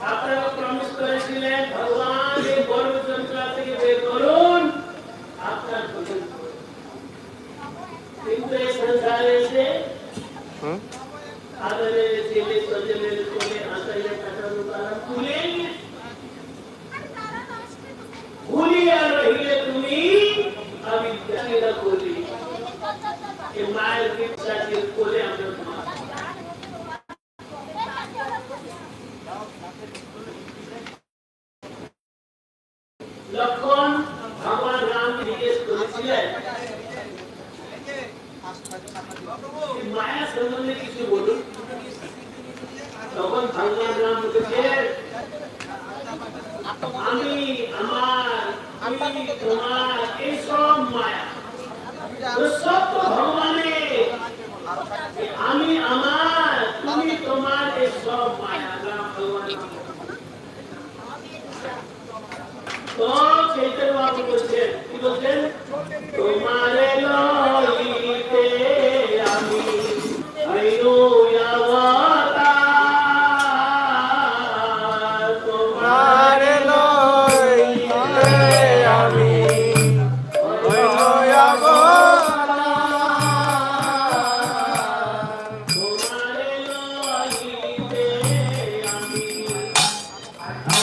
আপনারা প্রমিস করেছিলেন ভগবান এই গর্ভ যন্ত্রণা থেকে বের করুন আপনার কিন্তু এই সংসারে এসে আদরে জেলে সজলের কোলে আসাইলে কাটানো তারা ভুলিয়া রহিলে তুমি আমি জানিনা বলি এই মায়ের পিতাকে কোলে আমরা লক্ষণ ভগবান রাম জিজ্ঞেস করেছিলেন মায়া সম্বন্ধে কিছু বলুন তখন ভগবান রাম বলেছেন আমি আমার তুমি তোমার এইসব মায়া সব তো ভগবানের আমি আমার তুমি তোমার এইসব মায়া রাম ভগবান তো চৈতন্য বাবু বলছেন কি বলছেন তোমারে লইতে আমি হইনু অবতার তোমারে লইতে আমি হইনু অবতার তোমারে লইতে আমি হইনু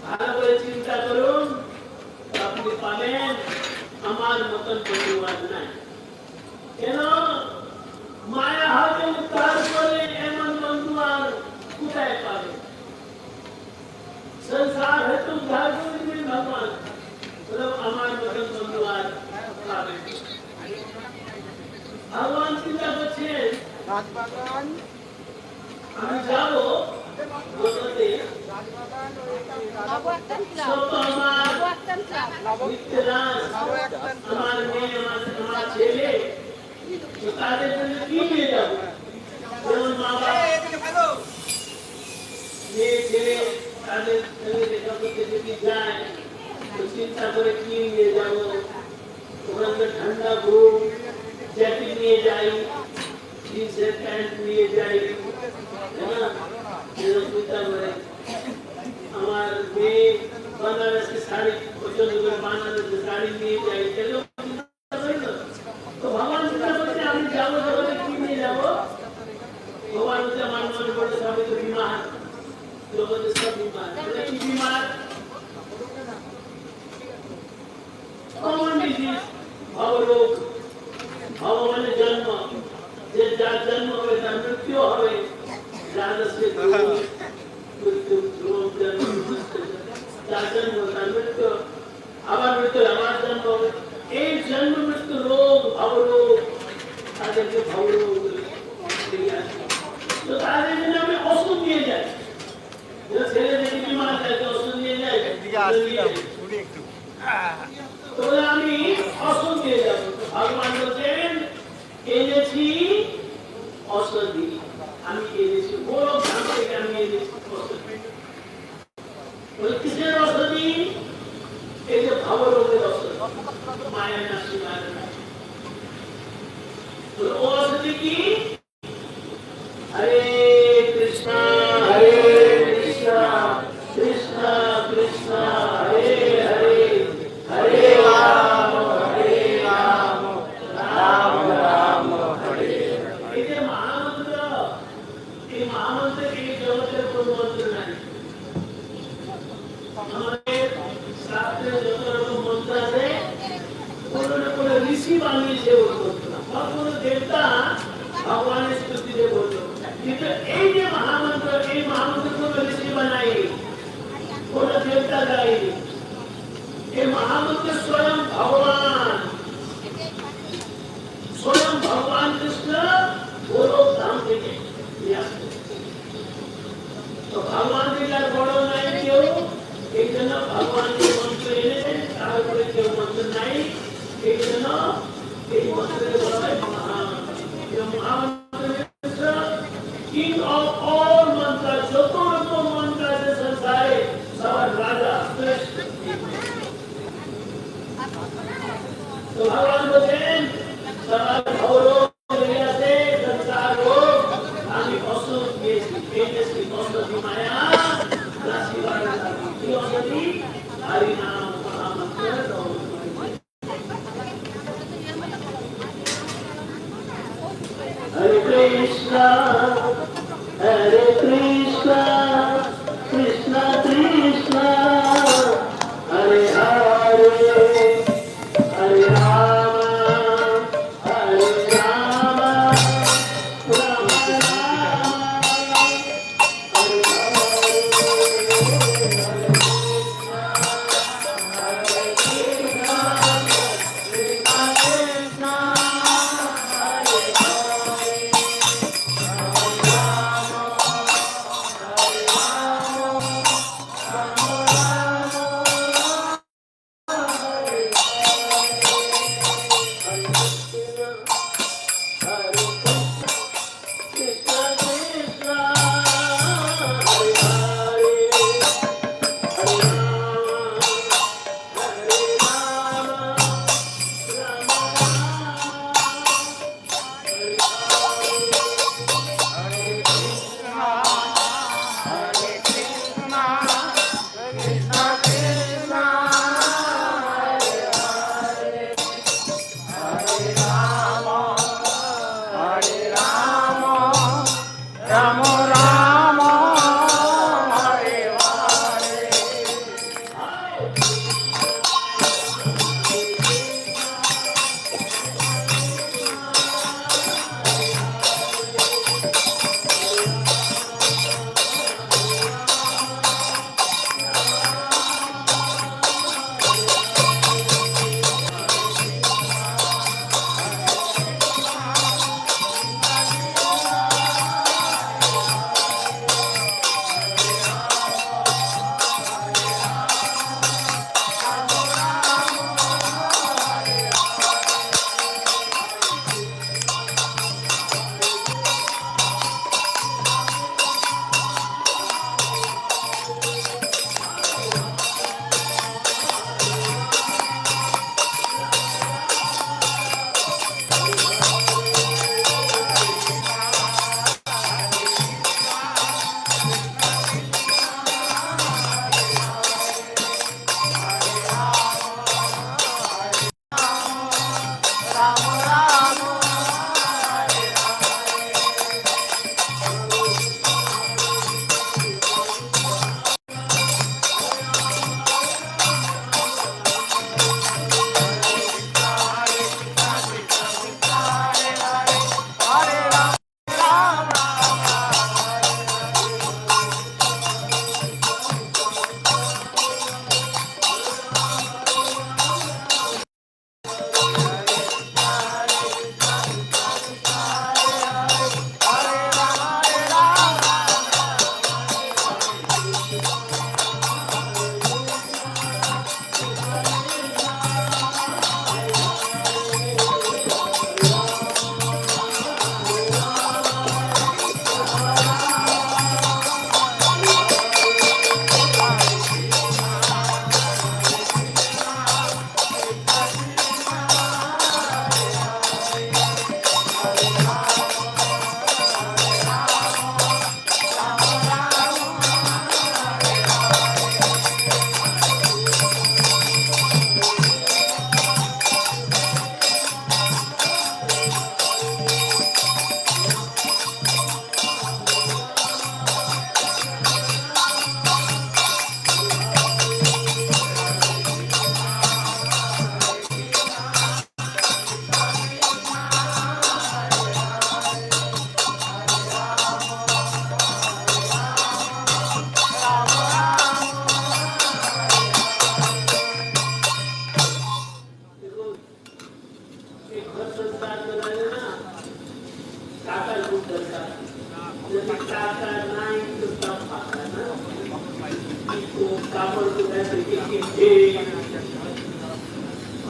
ভালো করে চিন্তা করুন আপনি পাবেন আমার মতন পরিবার নাই কেন মায়া হাতে উদ্ধার করে এমন বন্ধু আর কোথায় পাবে संसार है तो उद्धार कर देंगे भगवान मतलब আমার মতন বন্ধু আর পাবে ভগবান চিন্তা করছেন রাজবাগান আমি যাব বলতে আমার মেয়ে আমার ছেলে তাদের জন্য কি নিয়ে যাবো যেমন মা বাবা মেয়ে ছেলে তাদের সঙ্গে দেখা করতে যদি যায় তো চিন্তা করে কি নিয়ে যাবো ওখানে ঠান্ডা বুট জ্যাকেট নিয়ে যাই জিন্সের প্যান্ট নিয়ে যাই চিন্তা করে আমার মেয়ে বাংলাদেশে শাড়ি चलो कोई पाना तो गाड़ी नहीं जाए चलो तो भगवान चिंता करते हैं हम जाओ जगह क्यों नहीं जाओ भगवान से मान पड़ते सब तो बीमार लोग तो सब बीमार लेकिन बीमार कॉमन डिजीज भाव रोग भाव माने जन्म जे जन्म होवे तार मृत्यु होवे राजस्य मृत्यु रोग जन्म जन्म तार मृत्यु আবার মৃত্যু আমার জন্ম এই জন্ম মৃত্যু রোগ ভাবরোগ তাদেরকে ভাবরোগ তো তাদের জন্য আমি ওষুধ দিয়ে যাই ছেলে যদি বিমার থাকে ওষুধ দিয়ে যাই তো আমি ওষুধ দিয়ে যাব ভগবান বলছেন এনেছি ঔষধি আমি এনেছি বড় ধাম থেকে আমি এনেছি ঔষধি বলে কিসের ঔষধি এই যে ভাবরোগের ঔষধ মায়া নাশি মায়া তো ঔষধি কি হরে কৃষ্ণ কৃষ্ণ কৃষ্ণ হরে হরে হরে রাম রাম রাম হরে এই যে মহামন্ত্র এই মহামন্ত্রের এই জগতের কোন মন্ত্র নাই আমাদের শাস্ত্রে যত রকম মন্ত্র আছে কোন না কোন ঋষি বানিয়েছে ওই মন্ত্র বা কোন দেবতা ভগবানের স্তুতিতে বলল কিন্তু এই যে মহামন্ত্র এই মহামন্ত্র কোন ঋষি বানাই কোন দেবতা গায়নি এই মহামন্ত্র স্বয়ং ভগবান কৃষ্ণ গোলক ধাম থেকে নিয়ে আসছে তো ভগবান থেকে আর বড় নাই কেউ এই জন্য ভগবান যে মন্ত্র এনেছেন তার উপরে কেউ মন্ত্র নাই এই জন্য এই মন্ত্রকে বলা হয় মহামন্ত্র কিং অফ অল মন্ত্র যত রকম মন্ত্র আছে সংসারে সবার রাজা তো ভগবান বলেন সবার ভৌরব আছে সংসার রোগ আমি অসুখ দিয়েছি এই দেশে অসুখী মায়া রাশি हरि नाम महामंत्र हरे कृष्ण कृष्ण कृष्ण हरे हरे हरे राम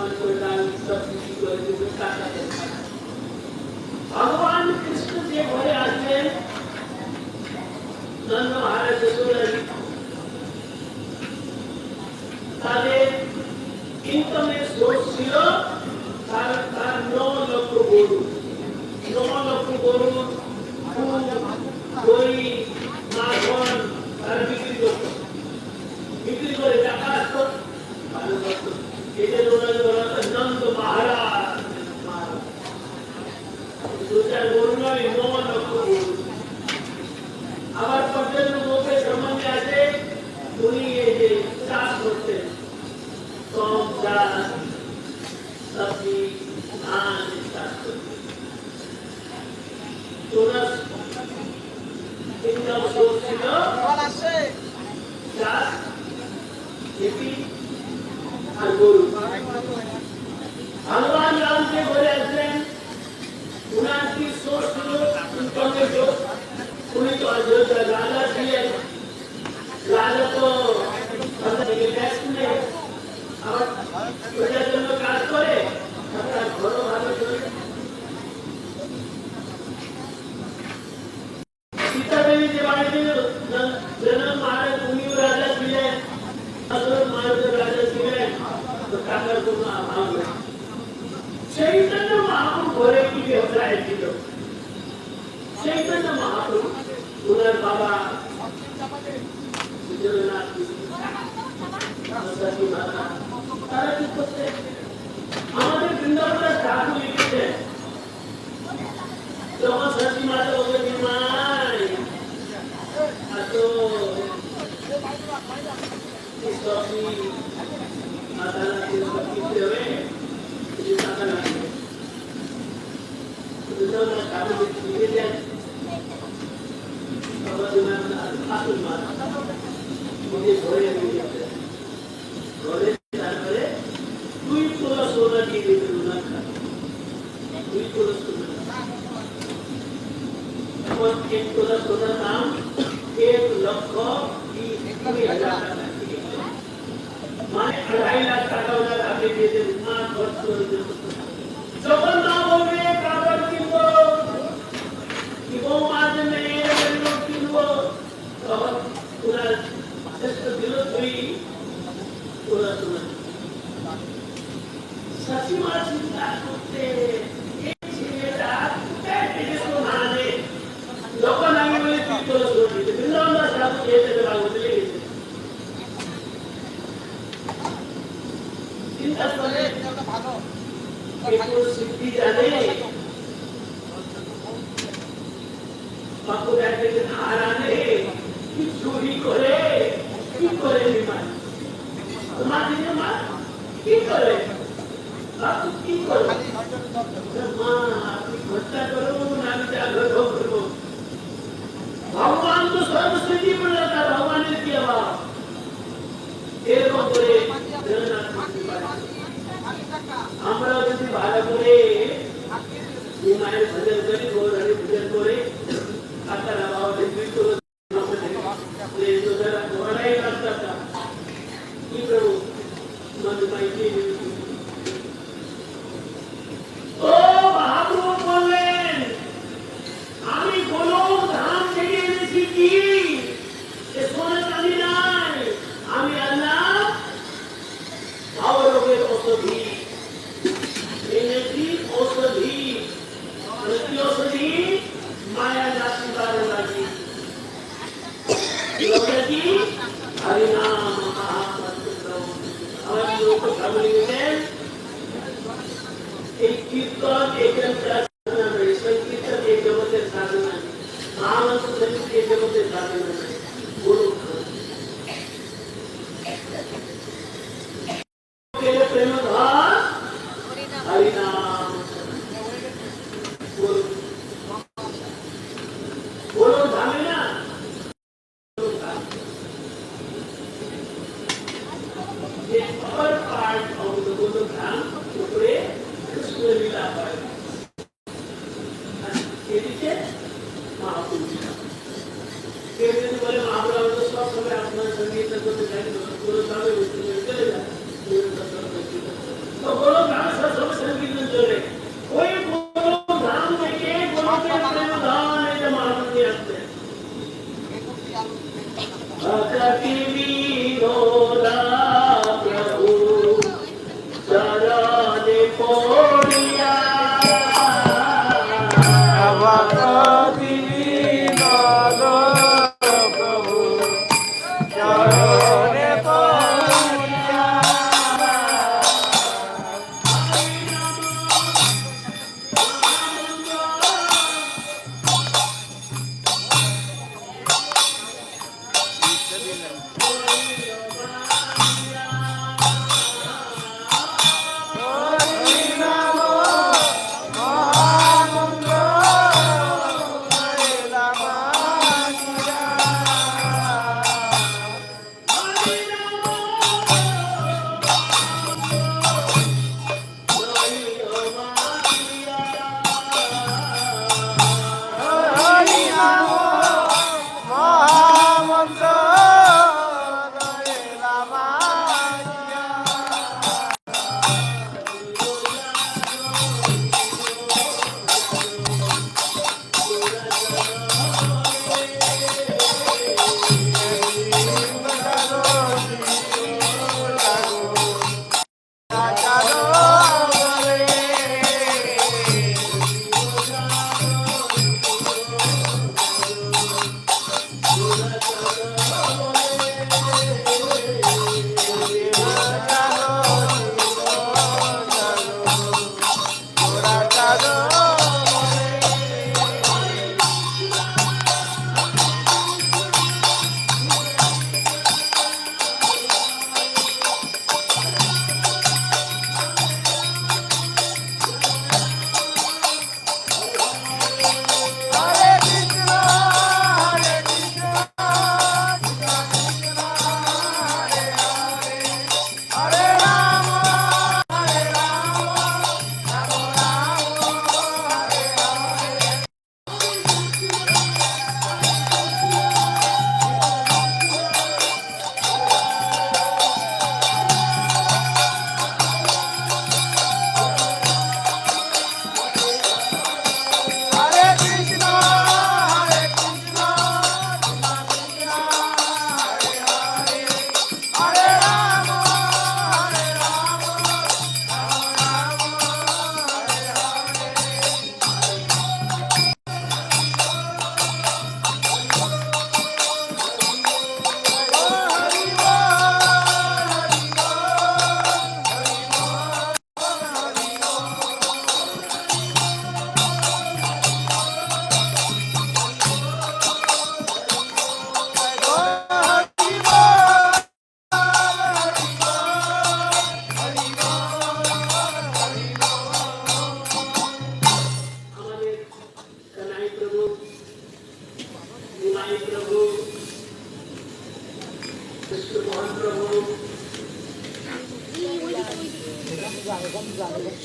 अपमान कर डाल सब किसी को जो काटा है भगवान कृष्ण जे घरे আসলেন নন্দ মহারাজ যশোদারি তাদের ইনকামের সোর্স ছিল তার 9 লক্ষ গরু 9 লক্ষ গরু দই মাখন তার বিক্রি করত বিক্রি করে টাকা আসতো ভালো করতো এদের ওনার বলা নন্দ মহারাজ দুটার গরু নয় 9 লক্ষ গরু আবার পর্যন্ত লোকের সম্বন্ধে আছে উনি এই যে চাষ করতেন গম চাষ সবজি ধান চাষ করতেন ওনার ইনকাম সোর্স ছিল চাষ खेती আর গরু ভগবান রামকে বলে আসলেন উনার কি সোর্স ছিল ইনকামের সোর্স উনি তো অযোধ্যা রাজা ছিলেন রাজা তো ট্যাক্স নেই আবার প্রজার জন্য কাজ করে আপনার ঘরও ভালো চলে সীতা দেবী যে বাড়িতে জনক মহারাজ উনিও রাজা ছিলেন মহারাজ রাজা ছিলেন তো টাকার কোনো অভাব নেই চৈতন্য মহাপ্রভু ঘরে কি ব্যবসায় ছিল চৈতন্য মহাপ্রভু ওনার বাবা জগন্নাথ তারা কি করতে আমাদের বৃন্দাবনের ঠাকুর লিখেছেন যখন সতী মাতা ওকে নিমাই তো সতী মাতা কিনতে হবে কিছু টাকা লাগবে ঠাকুর লিখেছেন আসল মাছ ঘরে ঘরে তারপরে 2 তোলা সোনা দিয়ে দেবে ওনার 2 তোলা সোনা এখন 1 তোলা সোনার দাম 1,20,000 টাকা মানে 2.5 লাখ টাকা ওনার হাতে দিয়ে দেবে মা খরচ করে দেবে যখন না বলবে কাগজ কিনবো কি বউ মাঝে নেই কিনবো তখন ওনার চেষ্টা দিল 2 তোলা সোনা সসীমা চিন্তা করতে এই ছেলেটা কোথায় থেকে সোনা আনে যখন আমি বলি 2 তোলা সোনা দিতে বৃন্দাবন সাধু যেতে ভাগবতে লেগেছে চিন্তা করে ভালো একটু সিদ্ধি জানে বাকুড়া থেকে ধার আনে কি চুরি করে কি করে নিমায় তোমার দিনে মা কি করে বাপু কি করে মা আপনি খরচা করুন আমি জাগ্রত করবো ভগবান তো সর্বস্থিতি প্রদাতা ভগবানের কি অভাব এরকম করে আমরা যদি ভালো করে মায়ের ভজন করি গৌরানি ভজন করে আপনারা বাবা দেখবি তো কি প্রভু মধুমাই কি ও মহাপ্রভু বললেন আমি গোলক ধাম থেকে এনেছি কি সোনা চাঁদি নাই আমি আল্লাহ ভাবরোগের ঔষধি এনেছি ঔষধি কি ঔষধি মায়া জাতি বারে লাগি কি হরিনাম মহামন্ত্র আমার লোক সামনে গেলেন এই কীর্তন একজন সাধনা নয় সংকীর্তন এই জগতের সাধনা মহামন্ত্র এই জগতের সাধনা নয় গুরু প্রেম ধর হরিনাম গুরু ধামে না the upper part of the Guru Dham উপরে কৃষ্ণ লীলা হয় এদিকে মহাপুরুষ কেউ যদি বলে আমরা সব সময় আপনার সঙ্গে করতে চাই গুরু ধামে চলে যায় তো বলো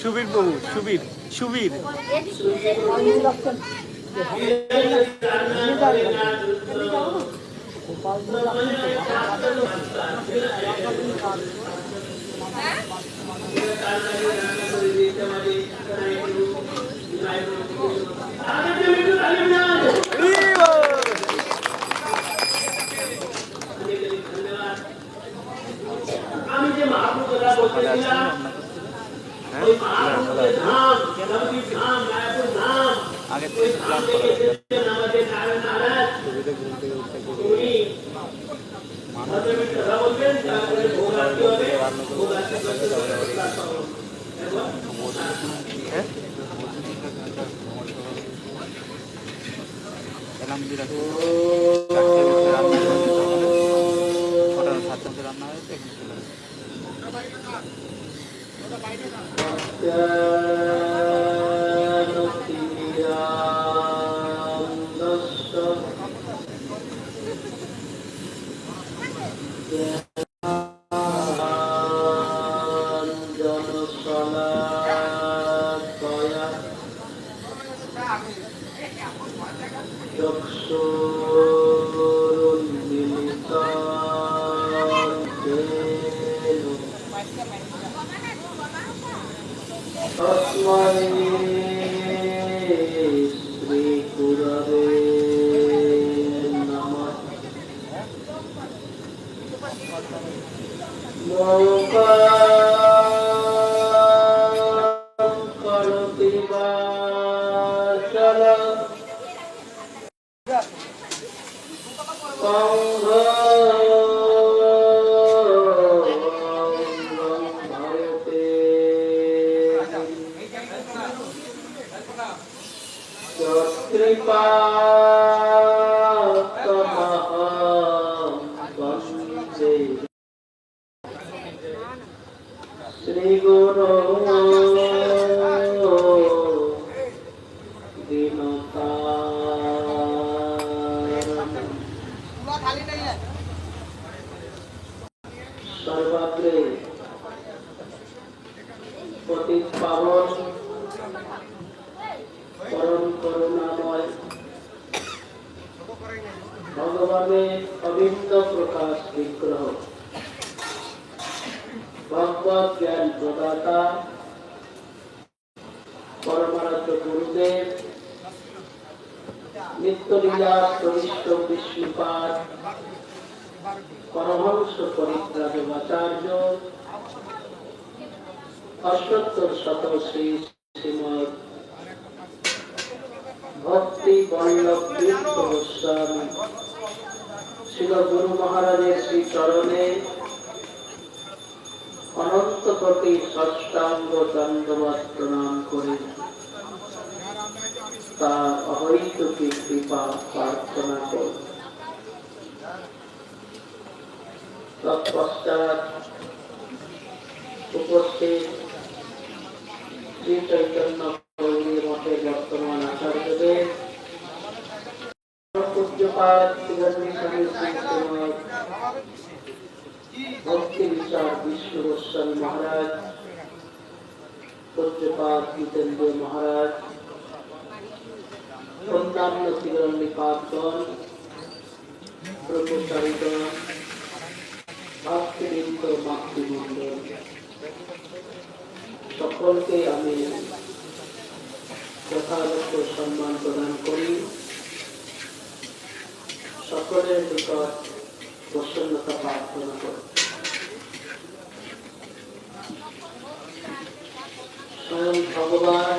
সুবীর প্রভু, সুবীর সুবীর আমি যে মহাপুরুষরা বলতেছিলাম ওই মহাপুরুষের ধাম, নবদ্বীপ ধাম, মায়াপুর ধাম, ওই ধাম থেকে এসেছেন আমাদের নারায়ণ মহারাজ। উনি প্রথমে কথা বলবেন, তারপরে ভোগ আরতি হবে, ভোগ আরতি করতে রান্না হয়েছে। শ্রী গুরবে নমঃ। করতি বাচলং শ্রী গুরু সর্বাগ্রে পতিত পাবন পরম করুণাময় ভগবানের অভিন্ন প্রকাশ বিগ্রহ, ভগবত জ্ঞান প্রদাতা পরমারাধ্য গুরুদেব, নিত্যলীলা প্রবিষ্ট বিষ্ণুপাদ পরমহংস পরিত্রাণাচার্য অষ্টোত্তর শত শ্রী শ্রীমৎ ভক্তি বল্লভ তীর্থ গোস্বামী শিল গুরু মহারাজের শ্রী চরণে অনন্ত কোটি ষষ্ঠাঙ্গ দণ্ডবৎ প্রণাম করে তার অহৈতুকী কৃপা প্রার্থনা করি। তৎপশ্চাৎ উপস্থিত শ্রী চৈতন্য গৌরী মঠের বর্তমান আচার্যদেব, পূজ্যপাদ শ্রী শ্রীমৎ ভক্তি বিচার বিষ্ণু গোস্বামী মহারাজ, পূজ্যপাদ জিতেন্দ্র মহারাজ, অন্যান্য শ্রীগণ্ডিপাদগণ, ব্রহ্মচারীগণ, ভক্তবৃন্দ, মাতৃমণ্ডল, সকলকে আমি যথাযথ সম্মান প্রদান করি। সকলের নিকট প্রসন্নতা প্রার্থনা করি। স্বয়ং ভগবান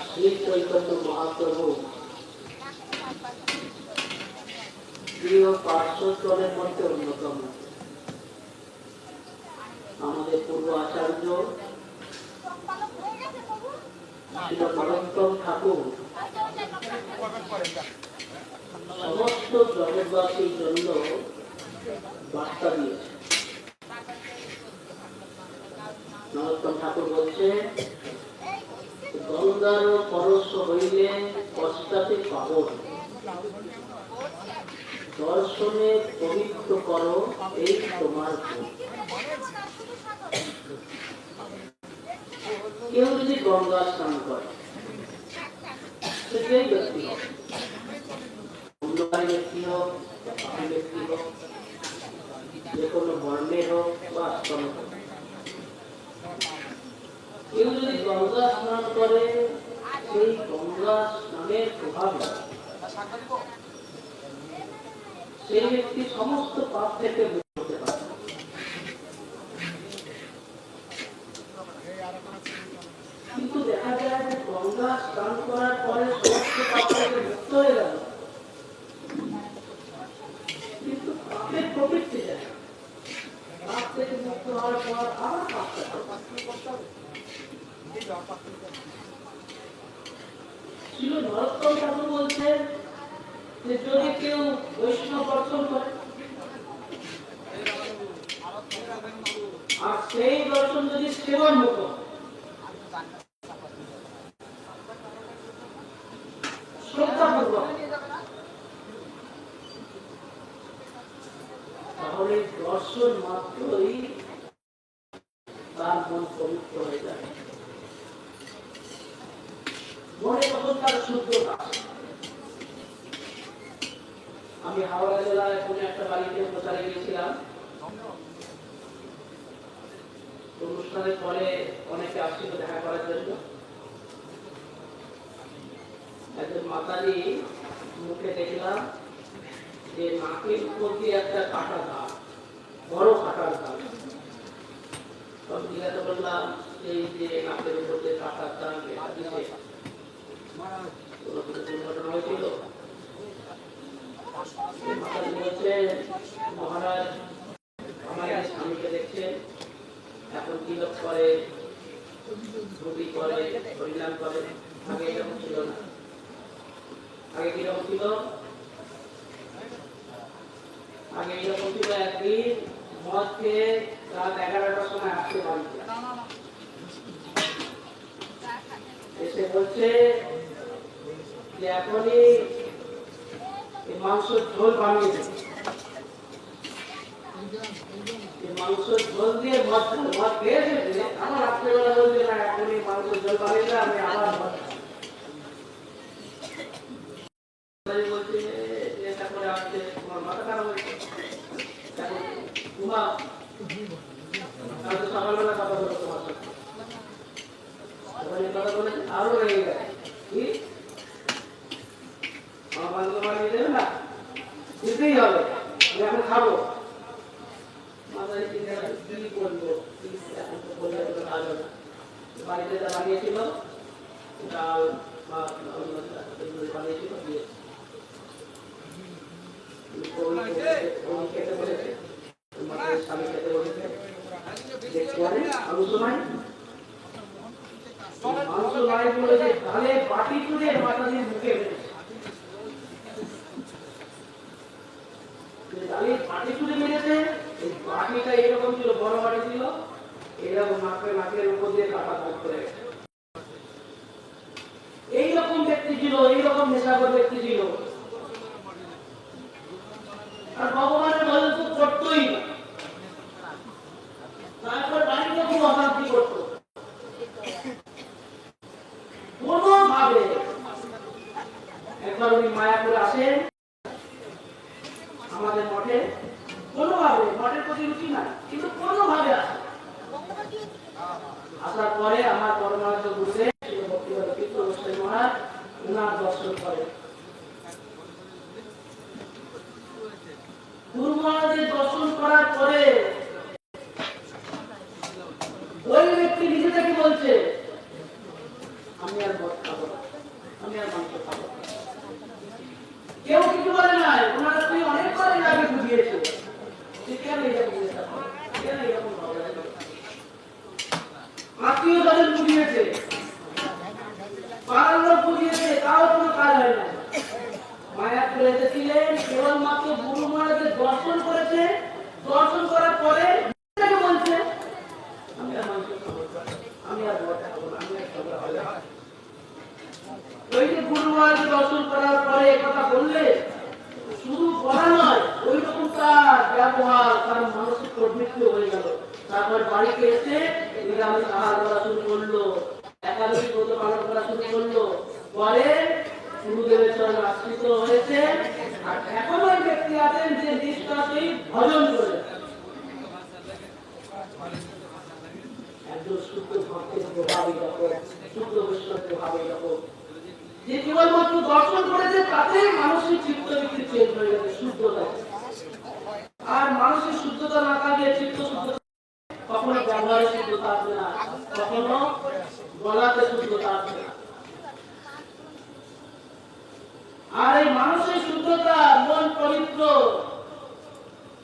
শ্রী চৈতন্য মহাপ্রভু প্রিয় পার্শ্বজনের মধ্যে অন্যতম। আমাদের পূর্ব আচার্য শ্রী নরোত্তম ঠাকুর সমস্ত জগৎবাসীর জন্য বার্তা দিয়েছে। নরোত্তম ঠাকুর বলছে, গঙ্গার পরশ হইলে পশ্চাতে পাবন, দর্শনে পবিত্র করো এই তোমার ভুল। কেউ যদি গঙ্গা স্নান করে সে যেই ব্যক্তি হোক, অন্ধকারী ব্যক্তি হোক, পাপী ব্যক্তি হোক, যে কোনো বর্ণের হোক বা আশ্রমের হোক, কেউ যদি গঙ্গা স্নান করে সেই গঙ্গা স্নানের প্রভাবে সেই ব্যক্তি সমস্ত পাপ থেকে মুক্ত হতে পারে। কিন্তু দেখা যায় যে গঙ্গা স্নান করার পরে সমস্ত পাপ থেকে মুক্ত হয়ে গেল, কিন্তু পাপের প্রবৃত্তি যায়, পাপ থেকে মুক্ত হওয়ার পর আবার পাপ করতে হবে। ছিল নরোত্তম ঠাকুর বলছেন যে যদি কেউ বৈষ্ণব দর্শন করে আর সেই দর্শন যদি সেবন মুখ শ্রদ্ধাপূর্বক, তাহলে দর্শন মাত্রই তার মন পবিত্র হয়ে যায়, মনে তখন তার শুদ্ধতা। আমি হাওড়া জেলায় কোনো একটা বাড়িতে প্রচারে গিয়েছিলাম। অনুষ্ঠানের পরে অনেকে আসছিল দেখা করার জন্য। একজন মাতারি মুখে দেখলাম যে নাকের উপর দিয়ে একটা কাটা দাগ, বড় কাটার দাগ। তখন জিজ্ঞাসা করলাম এই যে নাকের উপর দিয়ে কাটার দাগ কোনো দুর্ঘটনা হয়েছিল? মহারাজ আমার স্বামীকে দেখছেন এখন কি লোক করে, ধুতি করে, হরিনাম করে, আগে এরকম ছিল না। আগে কিরকম ছিল? আগে এরকম ছিল একদিন মদ খেয়ে রাত 11টার সময় আসতে বাড়িতে এসে বলছে যে এখনই মাংসের ঝোল বানিয়ে দেবে, মাংসের ঝোল দিয়ে ভাত খেয়ে এসেছে। আমার রাত্রেবেলা বলছে না এখনই মাংসের ঝোল বানিয়ে দেবে, আমি আবার ভাত বলছে এটা করে আসছে, তোমার মাথা খারাপ হয়েছে, এখন ঘুমাও, কালকে সকালবেলা কথা বলো তোমার সাথে। কথা বলে আরো রেগে গেছে, কি আমার মাংস বানিয়ে দেবে না, দিতেই হবে, এখন খাবো। কি করবো, বাড়িতে যা বানিয়েছিল ডাল ভাত বানিয়েছিল খেতে বলেছে, স্বামী খেতে বলেছে, মাংস বাড়ি বলেছে তাহলে বাটি তুলে মাথা দিয়ে মুখে বাটি তুলে মেরেছে। বাটিটা এরকম ছিল, বড় বাটি ছিল, এরকম নাকের উপর দিয়ে কাটা দাগ করে গেছে। এইরকম ব্যক্তি ছিল, এইরকম নেশাখোর ব্যক্তি ছিল, আর ভগবানের ভজন তো করতোই না। তারপর বাড়িতে খুব অশান্তি করতো, কোনোভাবে। একবার উনি মায়া করে আসেন আমাদের মঠে, কোনোভাবে মঠের প্রতি রুচি নাই, কিন্তু কোনোভাবে আসে। আসার পরে আমার পরমানন্দ গুরুদেব মহারাজ উনার দর্শন করে। গুরু মহারাজের দর্শন করার পরে ওই ব্যক্তি নিজে থেকে বলছে আমি আর মদ খাবো না, আমি আর মাংস খাবো না। কেউ কিছু বলে নাই, ওনারা তুই অনেকবার এর আগে বুঝিয়েছে কেন এরকম, কেন এরকম আত্মীয় তাদের বুঝিয়েছে, পাড়ার লোক বুঝিয়েছে, তাও কোনো কাজ হয় না। মায়া করে এসেছিলেন, কেবলমাত্র গুরু মহারাজের দর্শন করেছে, দর্শন করার পরে বলছে আমি আর মাংস খাবো না, আমি আর মদ খাবো না, আমি আর খাবো না। ওই যে গুরু মহারাজের দর্শন করার পরে কথা বললে শুধু বলা নয়, ওই রকম তার ব্যবহার, তার মানসিক প্রবৃত্তি হয়ে গেল। তারপর বাড়িতে এসে নিরামিষ আহার করা শুরু করলো। একাদশী ব্রত পালন করা শুরু করলো, পরে গুরুদেবের চরণে আশ্রিত হয়েছে। আর এখনো ওই ব্যক্তি আছেন যে নিষ্ঠাতেই ভজন করে একজন শুদ্ধ ভক্তের প্রভাবই রকম, শুদ্ধ বৈষ্ণবের প্রভাবই রকম। যে কেবলমাত্র দর্শন করেছে তাতেই মানুষের চিত্তবৃত্তি চেঞ্জ হয়ে গেছে, শুদ্ধতা। আর মানুষের শুদ্ধতা না থাকলে চিত্ত শুদ্ধ, কখনো ব্যবহারে শুদ্ধতা আসবে না, কখনো বলাতে শুদ্ধতা আসবে না। আর এই মানুষের শুদ্ধতা, মন পবিত্র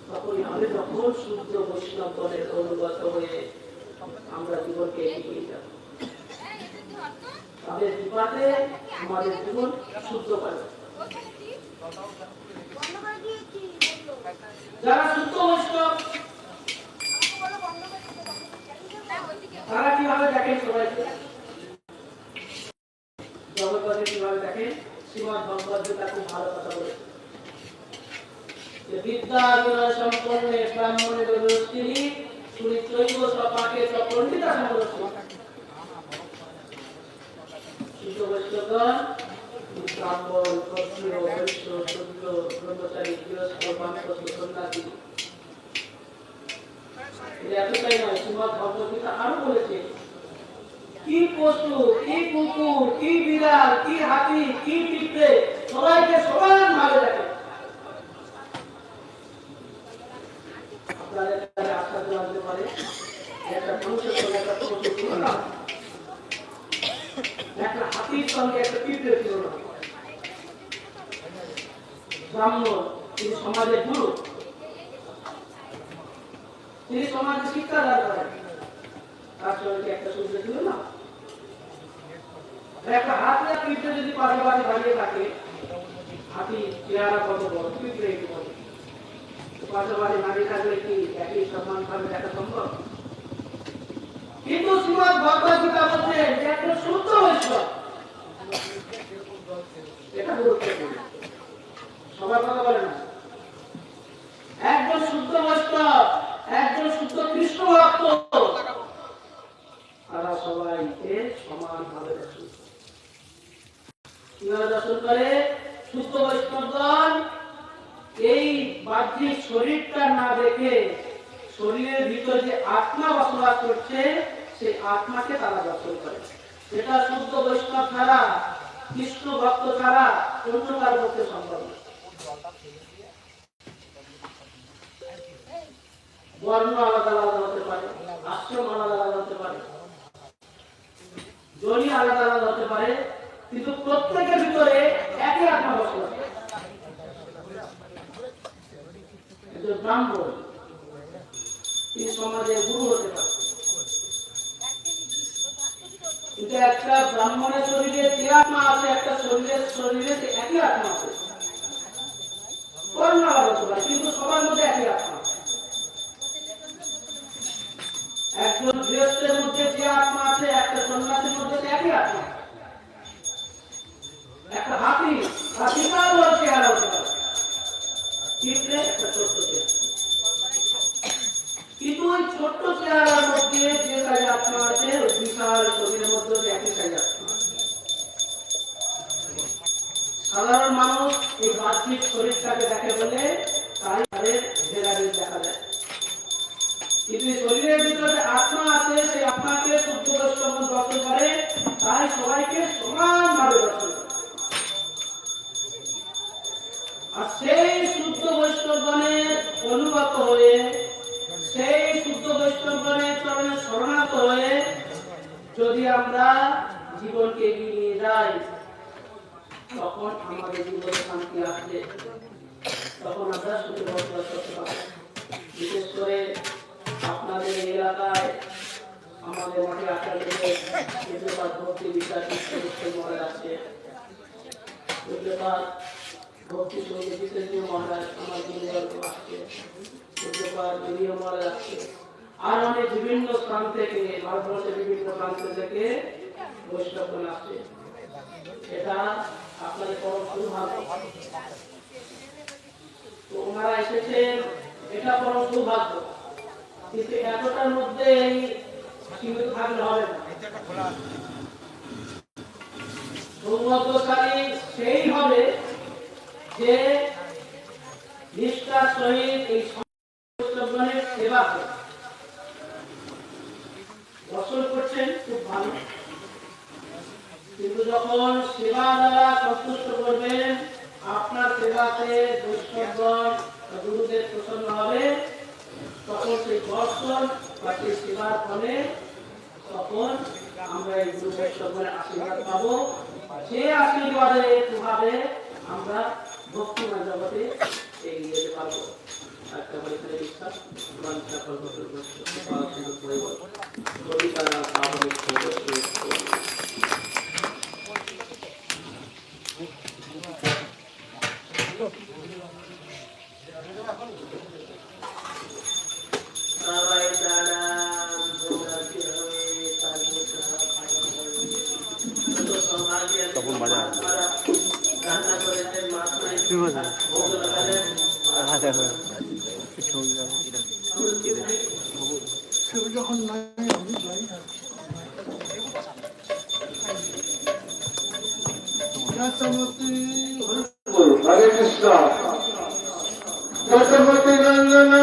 তখনই হবে যখন শুদ্ধ বৈষ্ণবগণের অনুগত হয়ে আমরা জীবনকে এগিয়ে যাব। তাদের কৃপাতে আমাদের জীবন শুদ্ধ করে। যারা শুদ্ধ বৈষ্ণব তারা কিভাবে দেখেন সবাইকে, জগৎবাদী কিভাবে দেখেন? শ্রীমদ্ ভগবদ্ গীতা খুব ভালো কথা বলেছে যে বিদ্যা বিনয় সম্পন্নে ব্রাহ্মণে গৃহস্থিনী সুনিত্রৈব সপাকে সপণ্ডিতা সমদর্শী। শুদ্ধ বৈষ্ণবগণ ব্রাহ্মণ, ক্ষত্রিয়, বৈশ্য, শূদ্র, ব্রহ্মচারী, গৃহস্থ, বানপ্রস্থ, সন্ন্যাসী। এতটাই নয়, শ্রীমদ্ ভগবদ্ গীতা আরো বলেছে কি পশু, কি কুকুর, কি বিড়াল, কি হাতি, কি পিঁপড়ে সবাইকে সমান ভাবে দেখে। আপনাদের কাছে আশ্চর্য লাগতে পারে, একটা মানুষের সঙ্গে একটা পশু ছিল না, একটা হাতির সঙ্গে একটা পিঁপড়ে ছিল না। ব্রাহ্মণ তিনি সমাজের গুরু, তিনি সমাজে শিক্ষা দান করেন, তার সঙ্গে একটা সূর্য ছিল না। একটা হাতি আর পিঁপড়ে যদি পাশাপাশি দাঁড়িয়ে থাকে, হাতি চেহারা কত বড়, পিঁপড়ে একটু বড়, পাশাপাশি দাঁড়িয়ে থাকলে কি একই সম্মান ভাবে দেখা সম্ভব? কিন্তু শ্রীমদ্ ভগবদ্ গীতা বলছে যে একটা শুদ্ধ বৈষ্ণব, এটা গুরুত্বপূর্ণ, সবার কথা বলে না, একজন শুদ্ধ বৈষ্ণব, একজন শুদ্ধ কৃষ্ণ ভক্ত, তারা সবাইকে সমান ভাবে দর্শন করে। কিভাবে দর্শন করে? শুদ্ধ বৈষ্ণবগণ এই বাহ্যিক শরীরটা না দেখে শরীরের ভিতর যে আত্মা বসবাস করছে সেই আত্মাকে তারা দর্শন করে। সেটা শুদ্ধ বৈষ্ণব ছাড়া, কৃষ্ণ ভক্ত ছাড়া অন্য কারো পক্ষে সম্ভব না। বর্ণ আলাদা আলাদা হতে পারে, আশ্রম আলাদা আলাদা হতে পারে, জনি আলাদা আলাদা হতে পারে, কিন্তু প্রত্যেকের ভিতরে একই আত্মা বসবাস করে। একজন ব্রাহ্মণ তিনি সমাজের গুরু হতে পারে, কিন্তু একটা ব্রাহ্মণের শরীরে যে আত্মা আছে, একটা শরীরে একই আত্মা আছে, বর্ণ আলাদা হতে পারে, কিন্তু সবার মধ্যে একই আত্মা। একজন গৃহস্থের মধ্যে যে আত্মা আছে, একটা সন্ন্যাসীর মধ্যে একই আত্মা। একটা হাতি, হাতিটাও বড় চেহারা হতে পারে, পিঁপড়ে একটা ছোট্ট চেহারা, কিন্তু ওই ছোট্ট চেহারার মধ্যে যে সাইজ আত্মা আছে, ওই বিশাল শরীরের মধ্যে একই সাইজ আত্মা। সাধারণ মানুষ এই বাহ্যিক শরীরটাকে দেখে বলে তাই তাদের ভেদাভেদ দেখা যায়, কিন্তু শরীরের ভিতরে আত্মা আছে, সেই আত্মাকে শুদ্ধ বৈষ্ণব দর্শন করে, তাই সবাইকে সমান ভাবে দর্শন করে। আর সেই শুদ্ধ বৈষ্ণবগণের অনুগত হয়ে, সেই শুদ্ধ বৈষ্ণবগণের চরণে শরণাগত হয়ে যদি আমরা জীবনকে এগিয়ে নিয়ে যাই, তখন আমাদের জীবনে শান্তি আসবে, তখন আমরা শুদ্ধ বসবাস করতে পারব। বিশেষ করে আপনাদের এলাকায় আমাদের মাঠে আসার জন্য পূজ্যপাত ভক্তি বিশ্বাস মহারাজ আছে, পূজ্যপাত ভক্তি সঙ্গে বিশেষীয় মহারাজ আমার গুরুবর্গ আসছে, পূজ্যপাত বিনীয় মহারাজ আসছে, আর অনেক বিভিন্ন স্থান থেকে, ভারতবর্ষের বিভিন্ন প্রান্ত থেকে বৈষ্ণবগণ আসছে। এটা আপনাদের পরম সৌভাগ্য। তো ওনারা এসেছেন, এটা পরম সৌভাগ্য, কিন্তু এতটার মধ্যে সীমিত থাকলে হবে না। সৌভাগ্যশালী সেই হবে যে নিষ্ঠার সহিত এই বৈষ্ণবগণের সেবা করে। দর্শন করছেন খুব ভালো, কিন্তু যখন সেবা দ্বারা সন্তুষ্ট করবেন, আপনার সেবাতে বৈষ্ণবগণ গুরুদেব প্রসন্ন হবে, তখন সেই দর্শন বা সেই সেবার ফলে তখন আমরা এই গুরু বৈষ্ণবগণের আশীর্বাদ পাবো। সে আশীর্বাদের প্রভাবে আমরা ভক্তিময় জগতে এগিয়ে যেতে পারবো। একটা বৈষ্ণব বিশ্বাস বাঞ্ছা কল্পতরু কবিতারা সাবলীল তখন বাজার কি বাজার যখন নাই আমি যাই না হরে কৃষ্ণ যশোমতী রঞ্জনা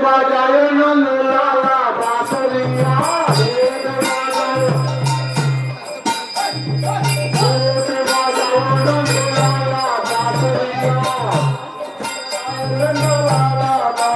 बाजाए नंद लाला बासरिया नंद लाला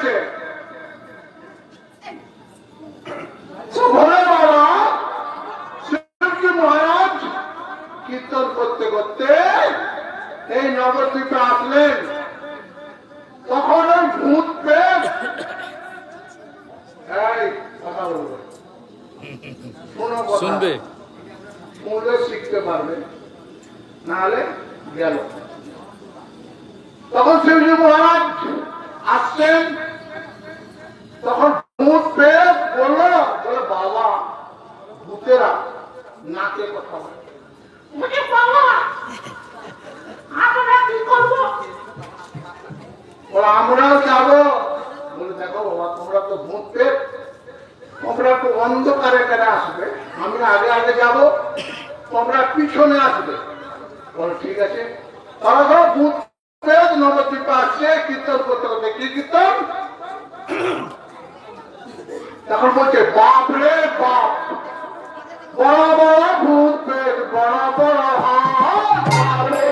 হয়েছে। ভোলে বাবা শিবজি মহারাজ কীর্তন করতে করতে এই নবদ্বীপে আসলেন। তখন ওই ভূত প্রেত এই কথা বলবে, শোনো কথা, শুনবে, শুনলে শিখতে পারবে, নাহলে গেল। তখন শিবজি মহারাজ আসছেন। তখন ভূত প্রেত বললো, বলে বাবা ভূতেরা নাকে কথা বলে, বলে বাবা আমরা কি করবো? বলে আমরাও যাবো। বলে দেখো বাবা তোমরা তো ভূত প্রেত, তোমরা একটু অন্ধকারে কেটে আসবে, আমি আগে আগে যাব, তোমরা পিছনে আসবে। বলে ঠিক আছে। তারা সব ভূত প্রেত নবদ্বীপে আসছে কীর্তন করতে করতে। কি কীর্তন? তখন বলছে বাপ রে বাপ, বড় বড় ভূত প্রেত, বড় বড় হাত রে।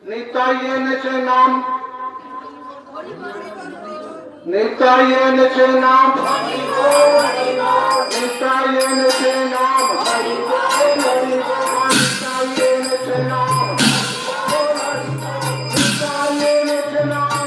নিতাই এনেছে নাম, নিতাই এনেছে নাম, নিতাই এনেছে নাম, নিতাই এনেছে নাম, নিতাই এনেছে নাম,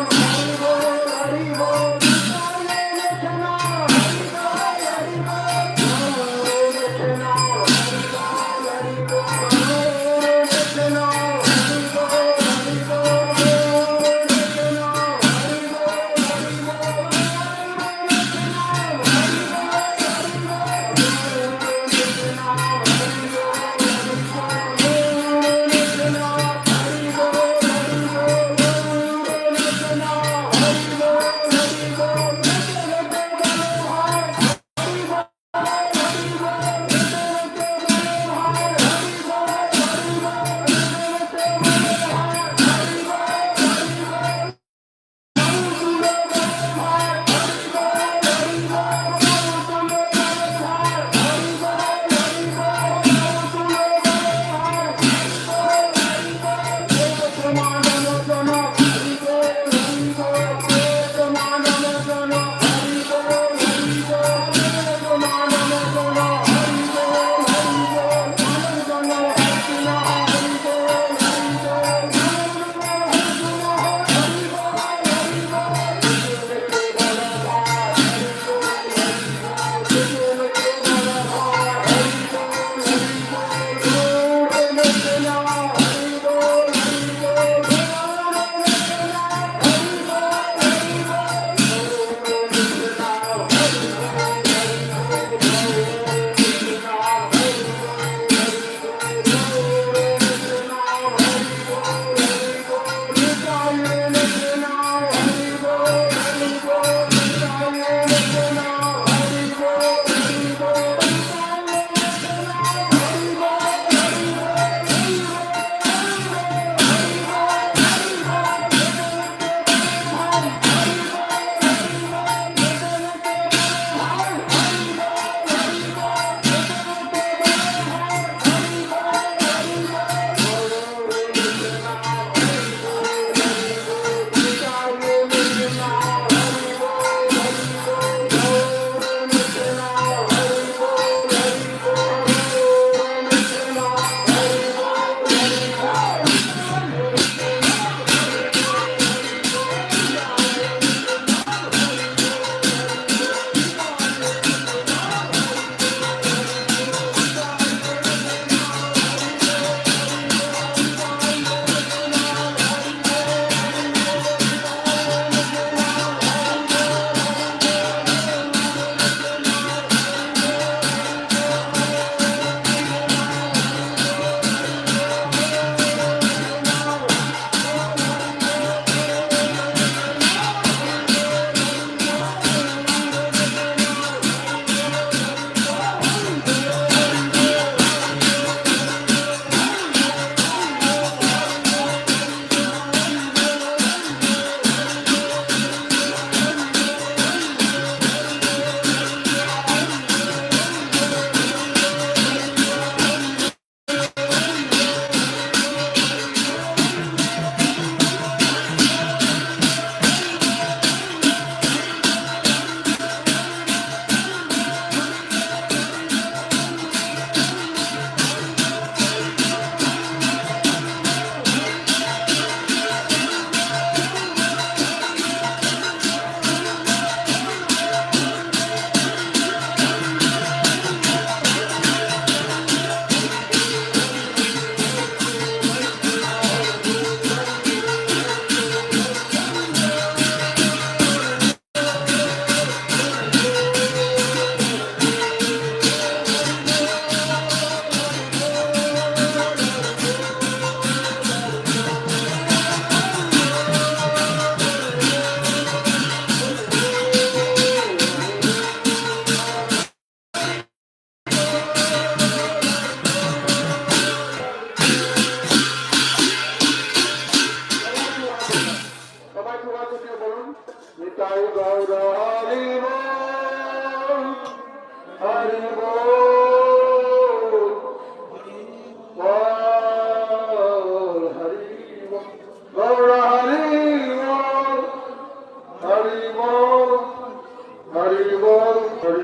হরি বল হরি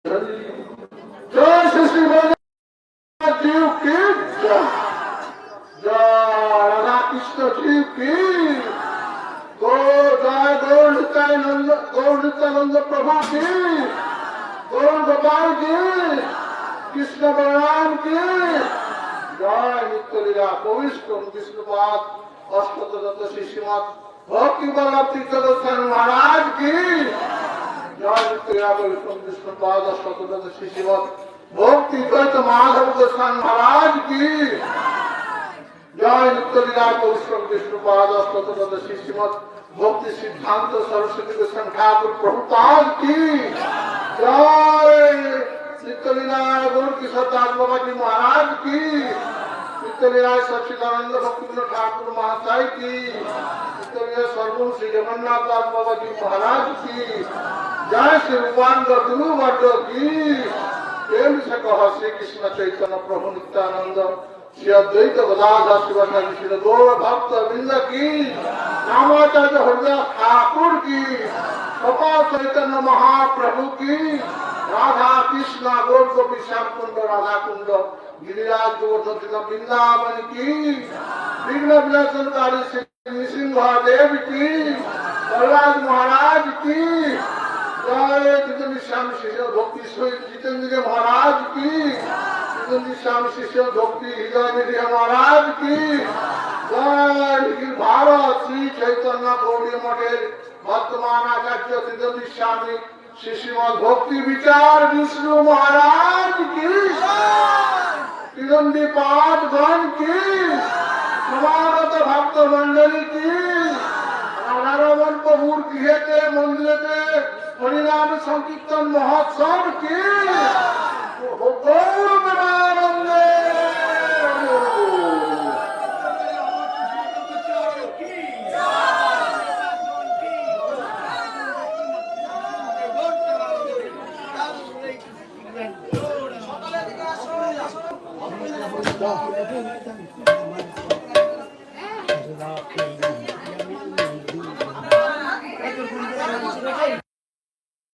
হরি জয় শ্রী শ্রী বলদেব জীব কি জয় জয় রাধা কৃষ্ণ জীব কি জয় গৌর নিত্যানন্দ প্রভু কি গৌর গোপাল কি কৃষ্ণ বলরাম কি জয় নিত্যলীলা প্রবিষ্ট বিষ্ণুপাদ অষ্টদত্ত শিষ্যমত ভক্তি বল্লভ তীর্থদর্শন মহারাজ কি জয় নিত্যলীলা প্রবিষ্ট বিষ্ণুপাদ অষ্টদত্ত শিষ্যমত ভক্তি দ্বৈত মাধব গোস্বামী মহারাজ কি জয় নিত্যলীলা প্রবিষ্ট বিষ্ণুপাদ অষ্টদত্ত শিষ্যমত ভক্তি সিদ্ধান্ত সরস্বতী গোস্বামী ঠাকুর প্রভুপাদ কি জয় नित्यलीला गौर किशोर दास बाबा जी महाराज की नित्यलीला सच्चिदानंद भक्तिविनोद ठाकुर महाशय की नित्यलीला सर्वम श्री जगन्नाथ दास बाबा जी महाराज की जय श्री रूपानंद गुरु वर्ग की प्रेम से कह श्री कृष्ण चैतन्य प्रभु नित्यानंद श्री अद्वैत गदाधर शिवाचार्य श्री गौर भक्त वृंद की रामाचार्य हरिदास ठाकुर की कपा चैतन्य महाप्रभु की राधा कृष्ण गौर गोपी श्याम कुंड राधा कुंड गिरिराज गोवर्धन वृंदावन की विघ्न विनाशनकारी श्री नृसिंह देव की प्रहलाद महाराज की जय जितेंद्र श्याम शिष्य भक्ति जितेंद्र महाराज की जितेंद्र श्याम शिष्य भक्ति हृदय निधि महाराज की जय निखिल भारत श्री चैतन्य गौड़ी मठेर वर्तमान आचार्य जितेंद्र स्वामी श्रीमद भक्ति विचार विष्णु महाराज की तिरंदी पाठ गण की समागत भक्त मंडली की राधारमन प्रभुर गृहते मंदिरते हरिनाम संकीर्तन महोत्सव की गौर प्रेमानंदे সকলে